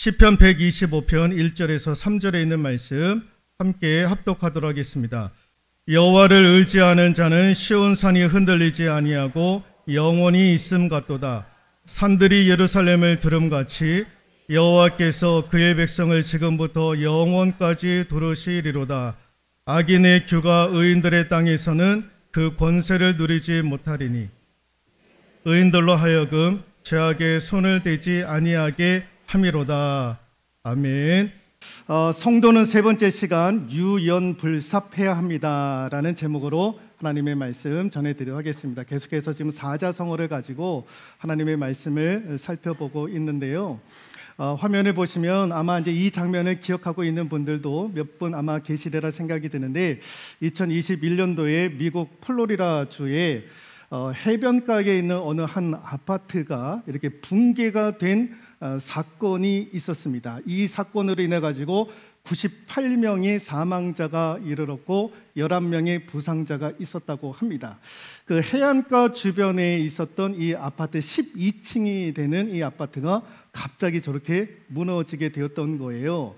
시편 125편 1절에서 3절에 있는 말씀 함께 합독하도록 하겠습니다. 여호와를 의지하는 자는 시온산이 흔들리지 아니하고 영원히 있음 같도다. 산들이 예루살렘을 들음같이 여호와께서 그의 백성을 지금부터 영원까지 두르시리로다. 악인의 규가 의인들의 땅에서는 그 권세를 누리지 못하리니 의인들로 하여금 죄악에 손을 대지 아니하게 함이로다. 아멘. 성도는 세 번째 시간 유연불삽해야 합니다라는 제목으로 하나님의 말씀 전해드리도록 하겠습니다. 계속해서 지금 사자성어를 가지고 하나님의 말씀을 살펴보고 있는데요. 화면을 보시면 아마 이제 이 장면을 기억하고 있는 분들도 몇 분 아마 계시리라 생각이 드는데 2021년도에 미국 플로리다 주에 해변가에 있는 어느 한 아파트가 이렇게 붕괴가 된 사건이 있었습니다. 이 사건으로 인해 가지고 98명의 사망자가 이르렀고 11명의 부상자가 있었다고 합니다. 그 해안가 주변에 있었던 이 아파트 12층이 되는 이 아파트가 갑자기 저렇게 무너지게 되었던 거예요.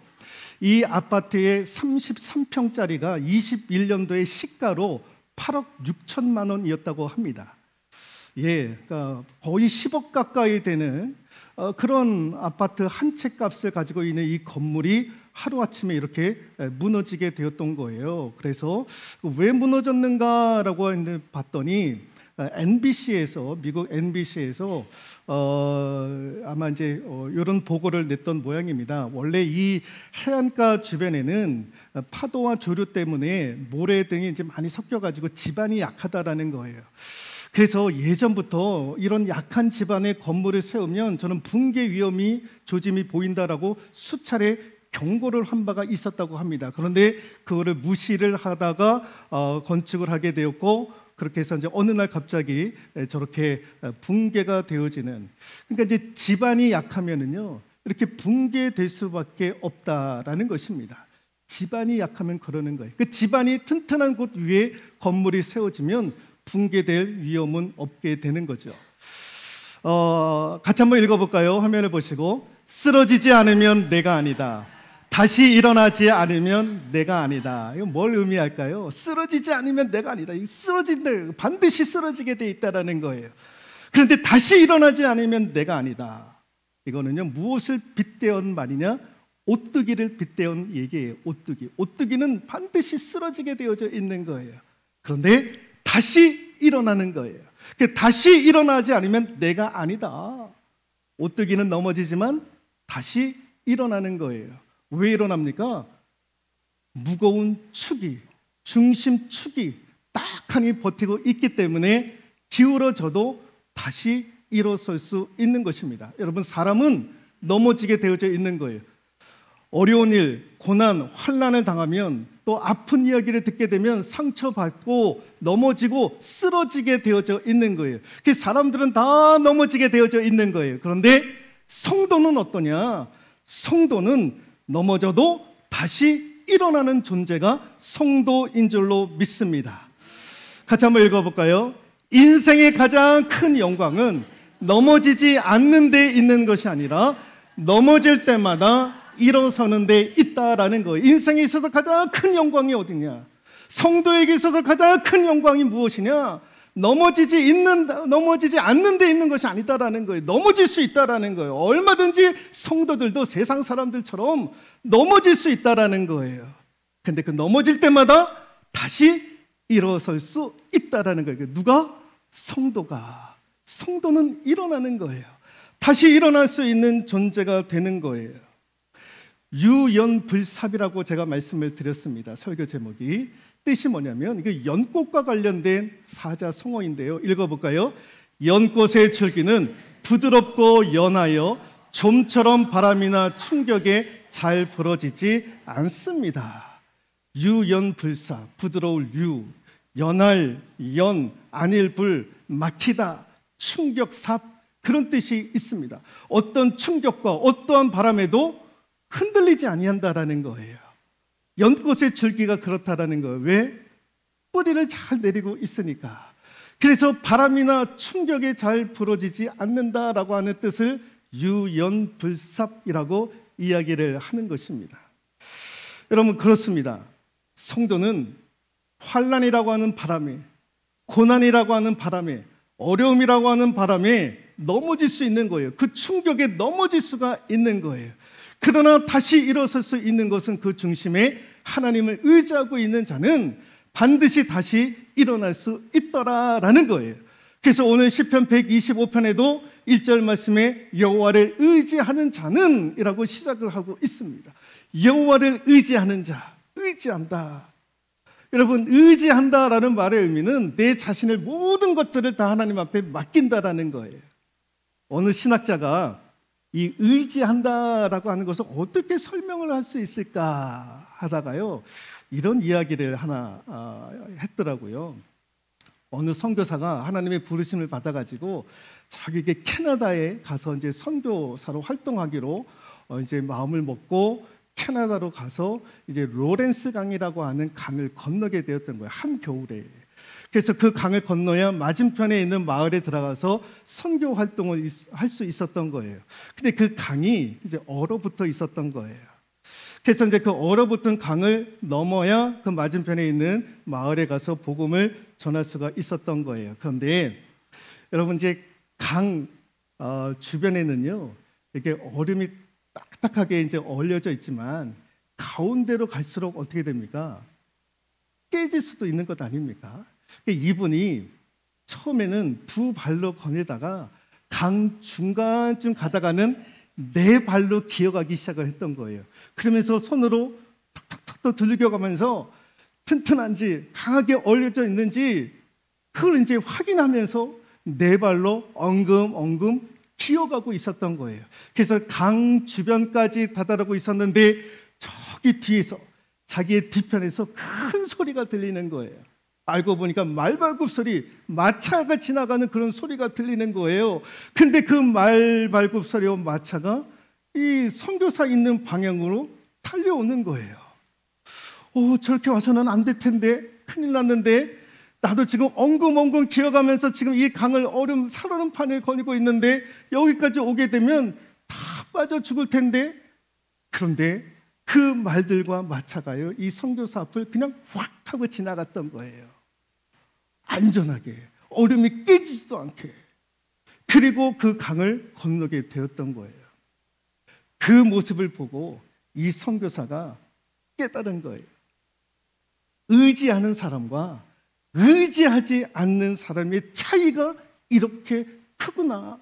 이 아파트의 33평짜리가 21년도에 시가로 8억 6천만 원이었다고 합니다. 그러니까 거의 10억 가까이 되는 그런 아파트 한 채 값을 가지고 있는 이 건물이 하루아침에 이렇게 무너지게 되었던 거예요. 그래서 왜 무너졌는가라고 봤더니 NBC에서 미국 NBC에서 아마 이제 이런 보고를 냈던 모양입니다. 원래 이 해안가 주변에는 파도와 조류 때문에 모래 등이 이제 많이 섞여가지고 지반이 약하다라는 거예요. 그래서 예전부터 이런 약한 지반에 건물을 세우면 저는 붕괴 위험이 조짐이 보인다라고 수차례 경고를 한 바가 있었다고 합니다. 그런데 그거를 무시를 하다가 건축을 하게 되었고 그렇게 해서 이제 어느 날 갑자기 저렇게 붕괴가 되어지는, 그러니까 이제 지반이 약하면은요 이렇게 붕괴될 수밖에 없다라는 것입니다. 지반이 약하면 그러는 거예요. 그 지반이 튼튼한 곳 위에 건물이 세워지면 붕괴될 위험은 없게 되는 거죠. 같이 한번 읽어볼까요? 화면을 보시고 쓰러지지 않으면 내가 아니다. 다시 일어나지 않으면 내가 아니다. 이거 뭘 의미할까요? 쓰러지지 않으면 내가 아니다. 쓰러진다, 반드시 쓰러지게 돼 있다라는 거예요. 그런데 다시 일어나지 않으면 내가 아니다. 이거는요 무엇을 빗대온 말이냐? 오뚜기를 빗대온 얘기예요. 오뚜기는 반드시 쓰러지게 되어져 있는 거예요. 그런데 다시 일어나는 거예요. 다시 일어나지 않으면 내가 아니다. 오뚜기는 넘어지지만 다시 일어나는 거예요. 왜 일어납니까? 무거운 축이, 중심축이 딱하니 버티고 있기 때문에 기울어져도 다시 일어설 수 있는 것입니다. 여러분, 사람은 넘어지게 되어져 있는 거예요. 어려운 일, 고난, 환난을 당하면 또 아픈 이야기를 듣게 되면 상처받고 넘어지고 쓰러지게 되어져 있는 거예요. 그 사람들은 다 넘어지게 되어져 있는 거예요. 그런데 성도는 어떠냐? 성도는 넘어져도 다시 일어나는 존재가 성도인 줄로 믿습니다. 같이 한번 읽어볼까요? 인생의 가장 큰 영광은 넘어지지 않는 데 있는 것이 아니라 넘어질 때마다 일어서는 데 있다라는 거예요. 인생에 있어서 가장 큰 영광이 어디냐? 성도에게 있어서 가장 큰 영광이 무엇이냐? 넘어지지 않는 데 있는 것이 아니다라는 거예요. 넘어질 수 있다라는 거예요. 얼마든지 성도들도 세상 사람들처럼 넘어질 수 있다라는 거예요. 근데 그 넘어질 때마다 다시 일어설 수 있다라는 거예요. 누가? 성도가. 성도는 일어나는 거예요. 다시 일어날 수 있는 존재가 되는 거예요. 유연불삽이라고 제가 말씀을 드렸습니다. 설교 제목이. 뜻이 뭐냐면 이게 연꽃과 관련된 사자성어인데요. 읽어볼까요? 연꽃의 줄기는 부드럽고 연하여 좀처럼 바람이나 충격에 잘 부러지지 않습니다. 유연불삽, 부드러울 유, 연할 연, 아닐 불, 막히다, 충격삽, 그런 뜻이 있습니다. 어떤 충격과 어떠한 바람에도 흔들리지 아니한다라는 거예요. 연꽃의 줄기가 그렇다라는 거예요. 왜? 뿌리를 잘 내리고 있으니까. 그래서 바람이나 충격에 잘 부러지지 않는다라고 하는 뜻을 유연불삽이라고 이야기를 하는 것입니다. 여러분, 그렇습니다. 성도는 환난이라고 하는 바람에, 고난이라고 하는 바람에, 어려움이라고 하는 바람에 넘어질 수 있는 거예요. 그 충격에 넘어질 수가 있는 거예요. 그러나 다시 일어설 수 있는 것은 그 중심에 하나님을 의지하고 있는 자는 반드시 다시 일어날 수 있더라라는 거예요. 그래서 오늘 시편 125편에도 1절 말씀에 여호와를 의지하는 자는 이라고 시작을 하고 있습니다. 여호와를 의지하는 자, 의지한다. 여러분, 의지한다라는 말의 의미는 내 자신의 모든 것들을 다 하나님 앞에 맡긴다라는 거예요. 어느 신학자가 이 의지한다라고 하는 것을 어떻게 설명을 할 수 있을까 하다가요, 이런 이야기를 하나 했더라고요. 어느 선교사가 하나님의 부르심을 받아가지고 자기에게 캐나다에 가서 이제 선교사로 활동하기로 이제 마음을 먹고 캐나다로 가서 이제 로렌스 강이라고 하는 강을 건너게 되었던 거예요. 한 겨울에. 그래서 그 강을 건너야 맞은편에 있는 마을에 들어가서 선교 활동을 할 수 있었던 거예요. 근데 그 강이 이제 얼어붙어 있었던 거예요. 그래서 이제 그 얼어붙은 강을 넘어야 그 맞은편에 있는 마을에 가서 복음을 전할 수가 있었던 거예요. 그런데 여러분, 이제 강 주변에는요, 이렇게 얼음이 딱딱하게 이제 얼려져 있지만 가운데로 갈수록 어떻게 됩니까? 깨질 수도 있는 것 아닙니까? 이분이 처음에는 두 발로 거닐다가 강 중간쯤 가다가는 네 발로 기어가기 시작을 했던 거예요. 그러면서 손으로 탁탁탁 들겨가면서 튼튼한지 강하게 얼려져 있는지 그걸 이제 확인하면서 네 발로 엉금엉금 기어가고 있었던 거예요. 그래서 강 주변까지 다다르고 있었는데 저기 뒤에서, 자기의 뒤편에서 큰 소리가 들리는 거예요. 알고 보니까 말발굽 소리, 마차가 지나가는 그런 소리가 들리는 거예요. 근데 그 말발굽 소리와 마차가 이 선교사 있는 방향으로 달려오는 거예요. 저렇게 와서는 안 될 텐데, 큰일 났는데, 나도 지금 엉금엉금 기어가면서 지금 이 강을 살얼음판을 거니고 있는데 여기까지 오게 되면 다 빠져 죽을 텐데. 그런데 그 말들과 마차가요, 이 선교사 앞을 그냥 확 하고 지나갔던 거예요. 안전하게, 얼음이 깨지지도 않게. 그리고 그 강을 건너게 되었던 거예요. 그 모습을 보고 이 선교사가 깨달은 거예요. 의지하는 사람과 의지하지 않는 사람의 차이가 이렇게 크구나.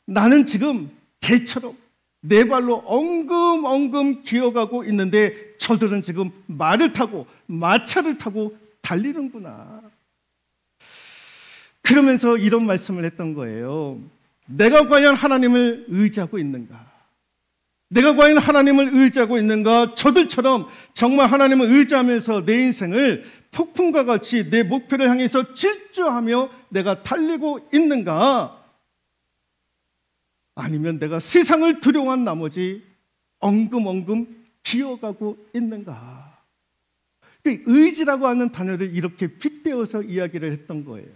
나는 지금 개처럼 네 발로 엉금엉금 기어가고 있는데 저들은 지금 말을 타고 마차를 타고 달리는구나. 그러면서 이런 말씀을 했던 거예요. 내가 과연 하나님을 의지하고 있는가? 내가 과연 하나님을 의지하고 있는가? 저들처럼 정말 하나님을 의지하면서 내 인생을 폭풍과 같이 내 목표를 향해서 질주하며 내가 달리고 있는가? 아니면 내가 세상을 두려워한 나머지 엉금엉금 기어가고 있는가? 의지라고 하는 단어를 이렇게 빗대어서 이야기를 했던 거예요.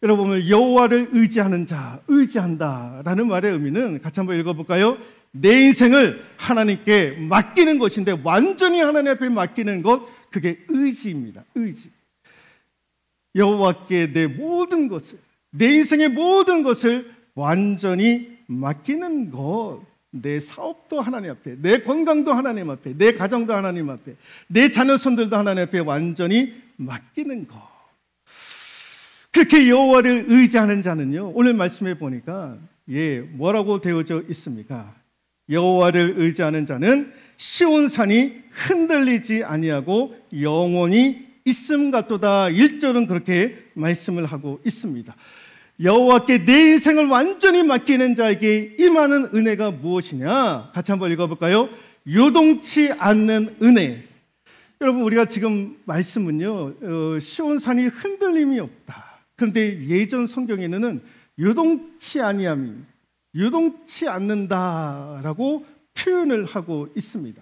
여러분, 여호와를 의지하는 자, 의지한다라는 말의 의미는 같이 한번 읽어볼까요? 내 인생을 하나님께 맡기는 것인데, 완전히 하나님 앞에 맡기는 것, 그게 의지입니다. 의지. 여호와께 내 모든 것을, 내 인생의 모든 것을 완전히 맡기는 것. 내 사업도 하나님 앞에, 내 건강도 하나님 앞에, 내 가정도 하나님 앞에, 내 자녀손들도 하나님 앞에 완전히 맡기는 것. 그렇게 여호와를 의지하는 자는요, 오늘 말씀해 보니까 뭐라고 되어져 있습니까? 여호와를 의지하는 자는 시온산이 흔들리지 아니하고 영원히 있음 같도다. 1절은 그렇게 말씀을 하고 있습니다. 여호와께 내 인생을 완전히 맡기는 자에게 임하는 은혜가 무엇이냐? 같이 한번 읽어볼까요? 요동치 않는 은혜. 여러분, 우리가 지금 말씀은요, 시온산이 흔들림이 없다. 그런데 예전 성경에는 요동치 아니함이, 요동치 않는다라고 표현을 하고 있습니다.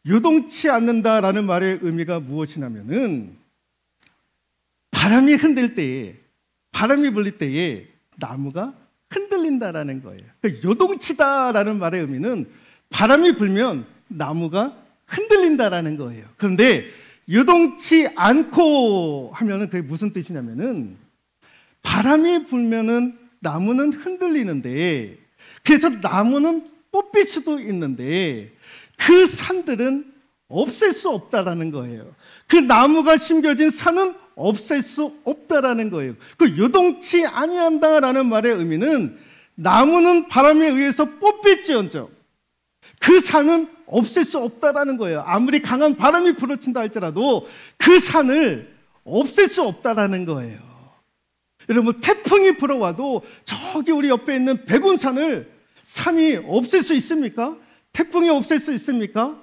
요동치 않는다라는 말의 의미가 무엇이냐면은 바람이 흔들 때에, 바람이 불릴 때에 나무가 흔들린다라는 거예요. 그러니까 요동치다라는 말의 의미는 바람이 불면 나무가 흔들린다라는 거예요. 그런데 요동치 않고 하면은 그게 무슨 뜻이냐면은 바람이 불면은 나무는 흔들리는데, 그래서 나무는 뽑힐 수도 있는데 그 산들은 없앨 수 없다라는 거예요. 그 나무가 심겨진 산은 없앨 수 없다라는 거예요. 그 요동치 아니한다라는 말의 의미는 나무는 바람에 의해서 뽑힐지언정 그 산은 없앨 수 없다라는 거예요. 아무리 강한 바람이 불어친다 할지라도 그 산을 없앨 수 없다라는 거예요. 여러분, 태풍이 불어와도 저기 우리 옆에 있는 백운산을 산이 없앨 수 있습니까? 태풍이 없앨 수 있습니까?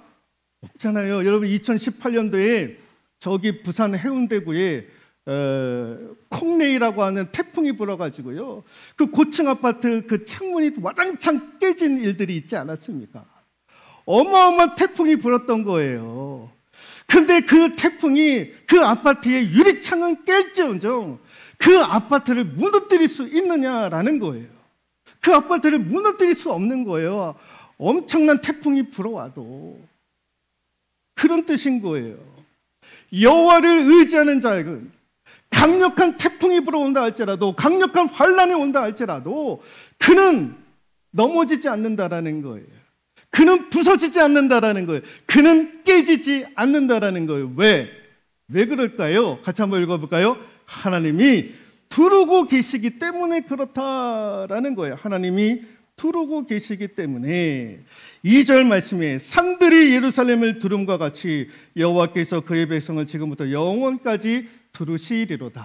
없잖아요. 여러분, 2018년도에 저기 부산 해운대구에 콩레이라고 하는 태풍이 불어가지고요, 그 고층 아파트 그 창문이 와장창 깨진 일들이 있지 않았습니까? 어마어마한 태풍이 불었던 거예요. 근데 그 태풍이 그 아파트의 유리창은 깰지언정 그 아파트를 무너뜨릴 수 있느냐라는 거예요. 그 아파트를 무너뜨릴 수 없는 거예요. 엄청난 태풍이 불어와도. 그런 뜻인 거예요. 여호와를 의지하는 자에게는 강력한 태풍이 불어온다 할지라도, 강력한 환란이 온다 할지라도 그는 넘어지지 않는다라는 거예요. 그는 부서지지 않는다라는 거예요. 그는 깨지지 않는다라는 거예요. 왜 그럴까요? 같이 한번 읽어볼까요? 하나님이 두르고 계시기 때문에 그렇다라는 거예요. 하나님이 두르고 계시기 때문에. 2절 말씀에 산들이 예루살렘을 두름과 같이 여호와께서 그의 백성을 지금부터 영원까지 두르시리로다.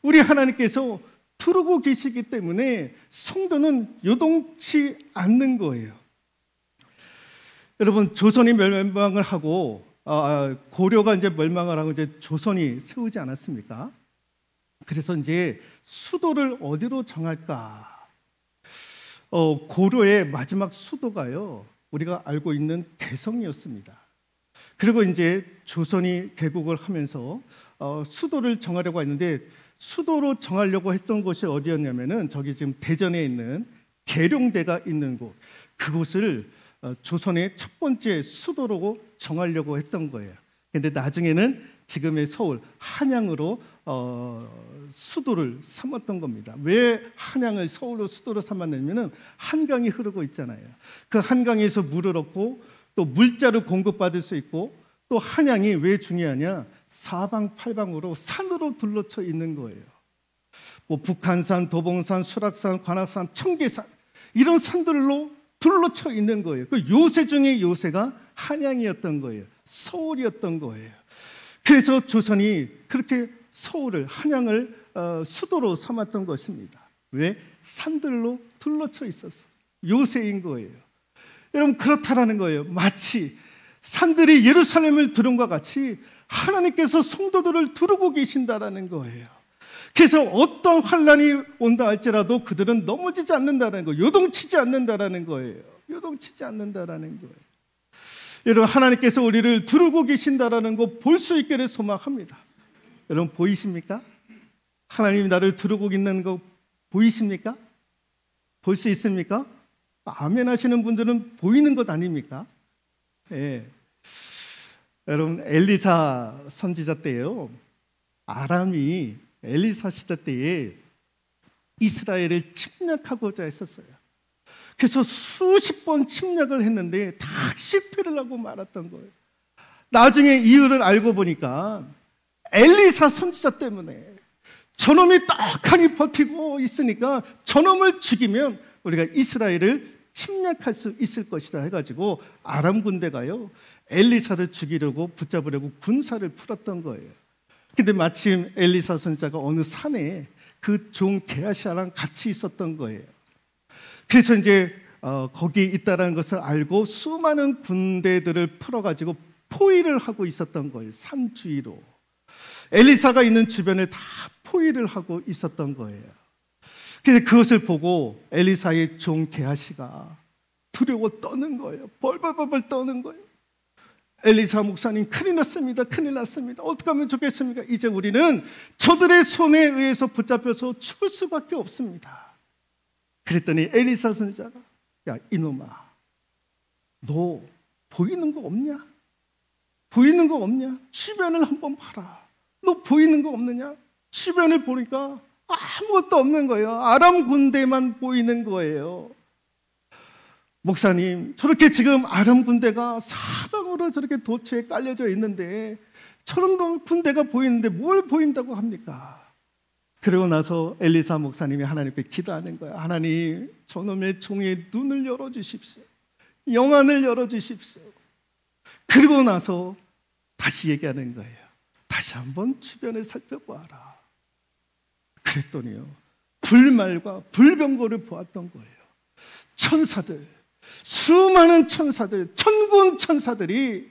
우리 하나님께서 두르고 계시기 때문에 성도는 요동치 않는 거예요. 여러분, 조선이 멸망을 하고 고려가 이제 멸망을 하고 이제 조선이 세우지 않았습니까? 그래서 이제 수도를 어디로 정할까? 고려의 마지막 수도가요, 우리가 알고 있는 개성이었습니다. 그리고 이제 조선이 개국을 하면서 수도를 정하려고 했는데, 수도로 정하려고 했던 곳이 어디였냐면은 저기 지금 대전에 있는 계룡대가 있는 곳, 그곳을 조선의 첫 번째 수도로 정하려고 했던 거예요. 그런데 나중에는 지금의 서울 한양으로 수도를 삼았던 겁니다. 왜 한양을 서울로 수도로 삼았냐면은 한강이 흐르고 있잖아요. 그 한강에서 물을 얻고 또 물자를 공급받을 수 있고, 또 한양이 왜 중요하냐? 사방팔방으로 산으로 둘러쳐 있는 거예요. 뭐 북한산, 도봉산, 수락산, 관악산, 청계산, 이런 산들로 둘러쳐 있는 거예요. 그 요새 중에 요새가 한양이었던 거예요. 서울이었던 거예요. 그래서 조선이 그렇게 서울을, 한양을 수도로 삼았던 것입니다. 왜? 산들로 둘러쳐 있었어. 요새인 거예요. 여러분, 그렇다라는 거예요. 마치 산들이 예루살렘을 두름과 같이 하나님께서 성도들을 두르고 계신다라는 거예요. 그래서 어떤 환란이 온다 할지라도 그들은 넘어지지 않는다는 거예요. 요동치지 않는다라는 거예요. 요동치지 않는다라는 거예요. 여러분, 하나님께서 우리를 두르고 계신다라는 거 볼 수 있기를 소망합니다. 여러분, 보이십니까? 하나님이 나를 두르고 있는 거 보이십니까? 볼 수 있습니까? 아멘 하시는 분들은 보이는 것 아닙니까? 예. 여러분, 엘리사 선지자 때요, 아람이 엘리사 시대 때에 이스라엘을 침략하고자 했었어요. 그래서 수십 번 침략을 했는데 다 실패를 하고 말았던 거예요. 나중에 이유를 알고 보니까 엘리사 선지자 때문에, 저놈이 떡하니 버티고 있으니까 저놈을 죽이면 우리가 이스라엘을 침략할 수 있을 것이다 해가지고 아람 군대가요, 엘리사를 죽이려고 붙잡으려고 군사를 풀었던 거예요. 근데 마침 엘리사 선지자가 어느 산에 그 종 게하시아랑 같이 있었던 거예요. 그래서 이제 거기 있다라는 것을 알고 수많은 군대들을 풀어가지고 포위를 하고 있었던 거예요. 산 주위로. 엘리사가 있는 주변에 다 포위를 하고 있었던 거예요. 그래서 그것을 보고 엘리사의 종 게하시가 두려워 떠는 거예요. 벌벌벌 떠는 거예요. 엘리사 목사님, 큰일 났습니다. 큰일 났습니다. 어떻게 하면 좋겠습니까? 이제 우리는 저들의 손에 의해서 붙잡혀서 죽을 수밖에 없습니다. 그랬더니 엘리사 선지자가, 야 이놈아, 너 보이는 거 없냐? 보이는 거 없냐? 주변을 한번 봐라. 너 보이는 거 없느냐? 주변을 보니까 아무것도 없는 거예요. 아람 군대만 보이는 거예요. 목사님, 저렇게 지금 아람 군대가 사방으로 저렇게 도처에 깔려져 있는데 저런 군대가 보이는데 뭘 보인다고 합니까? 그러고 나서 엘리사 목사님이 하나님께 기도하는 거예요. 하나님, 저놈의 종의 눈을 열어주십시오. 영안을 열어주십시오. 그리고 나서 다시 얘기하는 거예요. 다시 한번 주변을 살펴보아라. 그랬더니요, 불말과 불병거를 보았던 거예요. 천사들, 수많은 천사들, 천군 천사들이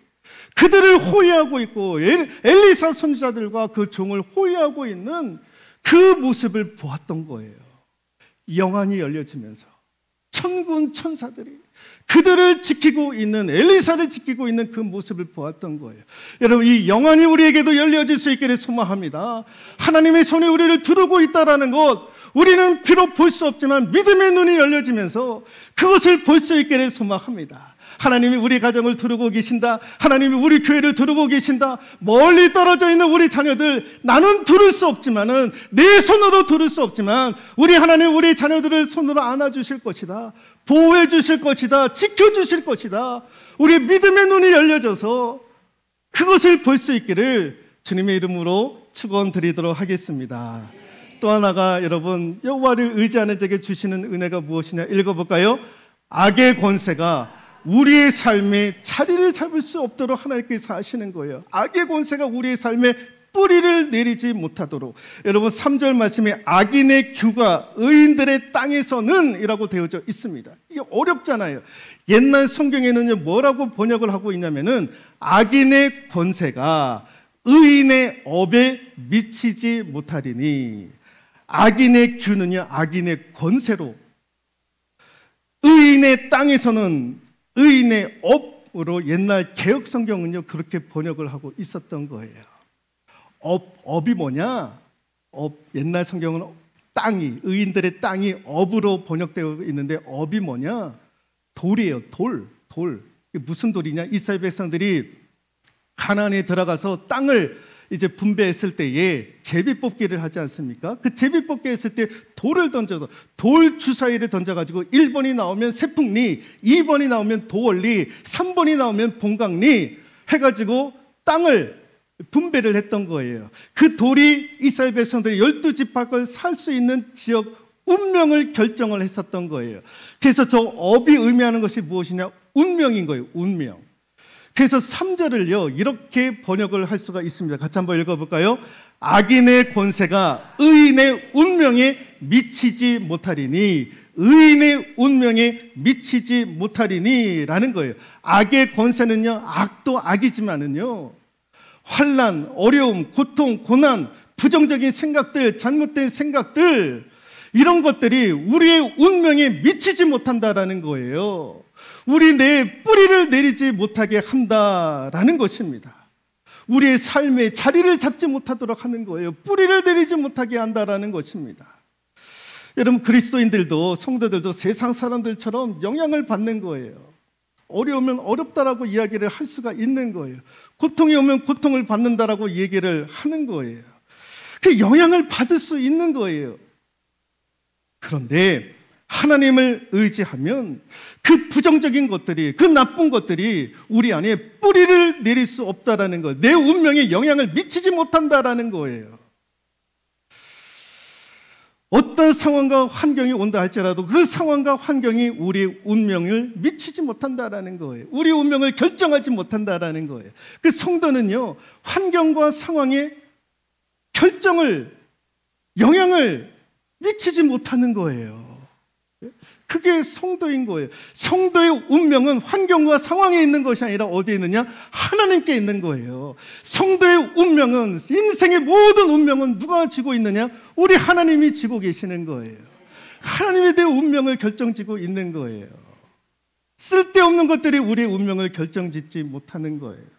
그들을 호위하고 있고 엘리사 선지자들과 그 종을 호위하고 있는 그 모습을 보았던 거예요. 영안이 열려지면서 천군 천사들이 그들을 지키고 있는, 엘리사를 지키고 있는 그 모습을 보았던 거예요. 여러분, 이 영안이 우리에게도 열려질 수 있기를 소망합니다. 하나님의 손이 우리를 두르고 있다는 것, 우리는 비록 볼 수 없지만 믿음의 눈이 열려지면서 그것을 볼 수 있기를 소망합니다. 하나님이 우리 가정을 두르고 계신다. 하나님이 우리 교회를 두르고 계신다. 멀리 떨어져 있는 우리 자녀들, 나는 두를 수 없지만은, 내 손으로 두를 수 없지만 우리 하나님 우리 자녀들을 손으로 안아주실 것이다. 보호해 주실 것이다. 지켜주실 것이다. 우리의 믿음의 눈이 열려져서 그것을 볼 수 있기를 주님의 이름으로 축원드리도록 하겠습니다. 또 하나가 여러분, 여호와를 의지하는 자에게 주시는 은혜가 무엇이냐 읽어볼까요? 악의 권세가 우리의 삶에 자리를 잡을 수 없도록 하나님께서 하시는 거예요. 악의 권세가 우리의 삶에 뿌리를 내리지 못하도록. 여러분, 3절 말씀에 악인의 규가 의인들의 땅에서는 이라고 되어져 있습니다. 이게 어렵잖아요. 옛날 성경에는 뭐라고 번역을 하고 있냐면은 악인의 권세가 의인의 업에 미치지 못하리니, 악인의 규는요, 악인의 권세로, 의인의 땅에서는 의인의 업으로 옛날 개역 성경은요 그렇게 번역을 하고 있었던 거예요. 업이 뭐냐? 옛날 성경은 땅이, 의인들의 땅이 업으로 번역되어 있는데, 업이 뭐냐? 돌이에요. 돌. 무슨 돌이냐? 이스라엘 백성들이 가나안에 들어가서 땅을 이제 분배했을 때에 제비뽑기를 하지 않습니까? 그 제비뽑기 했을 때 돌을 던져서, 돌 주사위를 던져가지고 1번이 나오면 세풍리, 2번이 나오면 도월리, 3번이 나오면 봉강리 해가지고 땅을 분배를 했던 거예요. 그 돌이 이스라엘 백성들이 12지파를 살 수 있는 지역 운명을 결정을 했었던 거예요. 그래서 저 업이 의미하는 것이 무엇이냐? 운명인 거예요. 운명. 그래서 3절을요 이렇게 번역을 할 수가 있습니다. 같이 한번 읽어볼까요? 악인의 권세가 의인의 운명에 미치지 못하리니, 의인의 운명에 미치지 못하리니 라는 거예요. 악의 권세는요, 악도 악이지만은요, 환난, 어려움, 고통, 고난, 부정적인 생각들, 잘못된 생각들, 이런 것들이 우리의 운명에 미치지 못한다라는 거예요. 우리 내 뿌리를 내리지 못하게 한다라는 것입니다. 우리의 삶에 자리를 잡지 못하도록 하는 거예요. 뿌리를 내리지 못하게 한다라는 것입니다. 여러분, 그리스도인들도, 성도들도 세상 사람들처럼 영향을 받는 거예요. 어려우면 어렵다라고 이야기를 할 수가 있는 거예요. 고통이 오면 고통을 받는다라고 얘기를 하는 거예요. 그 영향을 받을 수 있는 거예요. 그런데 하나님을 의지하면 그 부정적인 것들이, 그 나쁜 것들이 우리 안에 뿌리를 내릴 수 없다라는 것, 내 운명에 영향을 미치지 못한다라는 거예요. 어떤 상황과 환경이 온다 할지라도 그 상황과 환경이 우리의 운명을 미치지 못한다라는 거예요. 우리 운명을 결정하지 못한다라는 거예요. 그 성도는요, 환경과 상황에 영향을 미치지 못하는 거예요. 그게 성도인 거예요. 성도의 운명은 환경과 상황에 있는 것이 아니라 어디에 있느냐? 하나님께 있는 거예요. 성도의 운명은, 인생의 모든 운명은 누가 지고 있느냐? 우리 하나님이 지고 계시는 거예요. 하나님에 대해 운명을 결정지고 있는 거예요. 쓸데없는 것들이 우리의 운명을 결정짓지 못하는 거예요.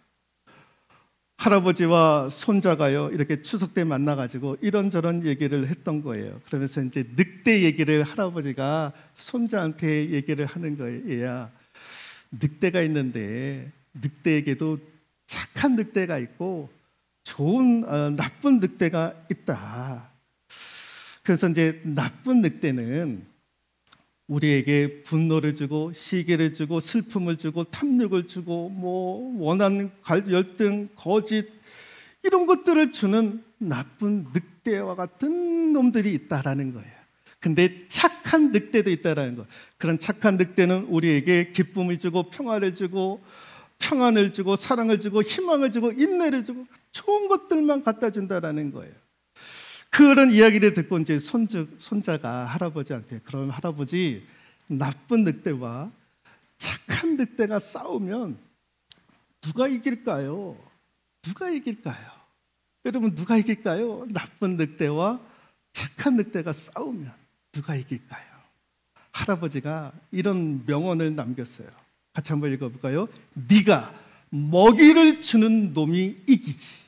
할아버지와 손자가요, 이렇게 추석 때 만나가지고 이런저런 얘기를 했던 거예요. 그러면서 이제 늑대 얘기를 할아버지가 손자한테 얘기를 하는 거예요. 얘야, 늑대가 있는데 늑대에게도 착한 늑대가 있고 좋은 나쁜 늑대가 있다. 그래서 이제 나쁜 늑대는 우리에게 분노를 주고 시기를 주고 슬픔을 주고 탐욕을 주고 뭐 원한 열등, 거짓 이런 것들을 주는 나쁜 늑대와 같은 놈들이 있다라는 거예요. 근데 착한 늑대도 있다라는 거. 그런 착한 늑대는 우리에게 기쁨을 주고 평화를 주고 평안을 주고 사랑을 주고 희망을 주고 인내를 주고 좋은 것들만 갖다 준다라는 거예요. 그런 이야기를 듣고 이제 손자가 할아버지한테, 그럼 할아버지, 나쁜 늑대와 착한 늑대가 싸우면 누가 이길까요? 누가 이길까요? 여러분, 누가 이길까요? 나쁜 늑대와 착한 늑대가 싸우면 누가 이길까요? 할아버지가 이런 명언을 남겼어요. 같이 한번 읽어볼까요? 네가 먹이를 주는 놈이 이기지.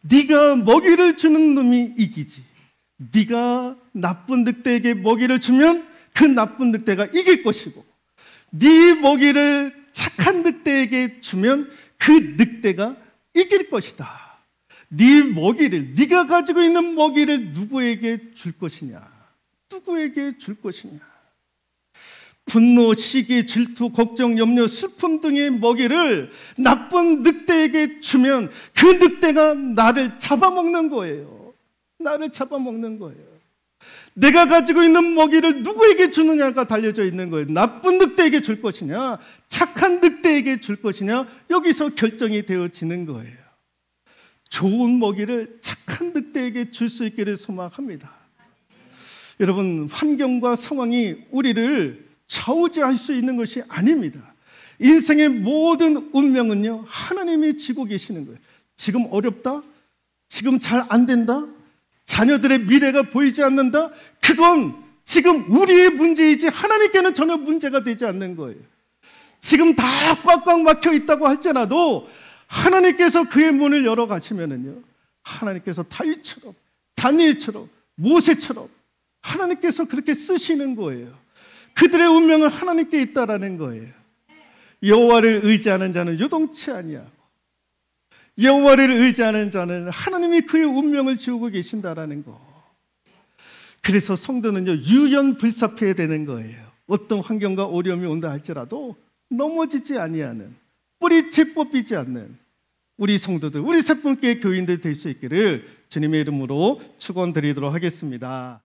네가 먹이를 주는 놈이 이기지. 네가 나쁜 늑대에게 먹이를 주면 그 나쁜 늑대가 이길 것이고, 네 먹이를 착한 늑대에게 주면 그 늑대가 이길 것이다. 네 먹이를, 네가 가지고 있는 먹이를 누구에게 줄 것이냐? 누구에게 줄 것이냐? 분노, 시기, 질투, 걱정, 염려, 슬픔 등의 먹이를 나쁜 늑대에게 주면 그 늑대가 나를 잡아먹는 거예요. 나를 잡아먹는 거예요. 내가 가지고 있는 먹이를 누구에게 주느냐가 달려져 있는 거예요. 나쁜 늑대에게 줄 것이냐, 착한 늑대에게 줄 것이냐, 여기서 결정이 되어지는 거예요. 좋은 먹이를 착한 늑대에게 줄 수 있기를 소망합니다. 여러분, 환경과 상황이 우리를 좌우지할 수 있는 것이 아닙니다. 인생의 모든 운명은요, 하나님이 쥐고 계시는 거예요. 지금 어렵다? 지금 잘 안 된다? 자녀들의 미래가 보이지 않는다? 그건 지금 우리의 문제이지 하나님께는 전혀 문제가 되지 않는 거예요. 지금 다 꽉꽉 막혀 있다고 할지라도 하나님께서 그의 문을 열어 가시면은요, 하나님께서 다윗처럼, 다니엘처럼, 모세처럼 하나님께서 그렇게 쓰시는 거예요. 그들의 운명은 하나님께 있다라는 거예요. 여호와를 의지하는 자는 요동치 아니하고 여호와를 의지하는 자는 하나님이 그의 운명을 지우고 계신다라는 거. 그래서 성도는요, 유연불사해야 되는 거예요. 어떤 환경과 어려움이 온다 할지라도 넘어지지 아니하는, 뿌리채 뽑히지 않는 우리 성도들, 우리 새분께 교인들 될 수 있기를 주님의 이름으로 축원드리도록 하겠습니다.